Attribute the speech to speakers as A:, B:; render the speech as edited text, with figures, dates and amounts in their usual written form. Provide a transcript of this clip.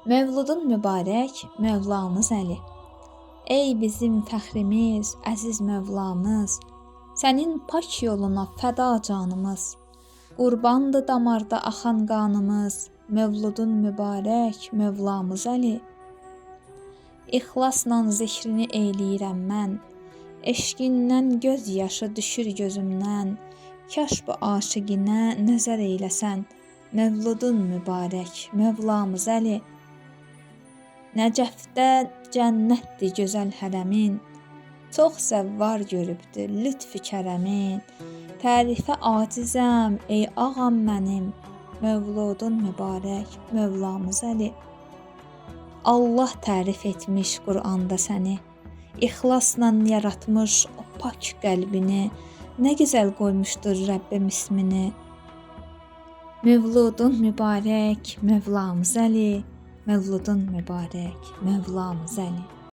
A: Mövludun mübarək Mövlamız Əli. Ey bizim fəxrimiz, əziz Mövlamız, sənin pak yoluna fəda canımız. Qurbandı damarda axan qanımız, Mövludun mübarək Mövlamız Əli. İxlasla zikrini eyləyirəm mən, eşqindən göz yaşı düşür gözümdən. Kaş bu aşiqinə nəzər eyləsən, Mövludun mübarək Mövlamız Əli. Nəcəfdə cənnətdir gözəl hərəmin, çox zəvvar görübdü lütfü kərəmin. Tərifə acizəm ey ağam mənim, Mövludun mübarək Mövlamız Əli. Allah tərif etmiş Quranda səni, İxlasla yaratmış o pak qəlbini, nə gözəl qoymuşdur Rəbbim ismini. Mövludun mübarək Mövlamız Əli, Mövludun mübarək Mövlamız Əli.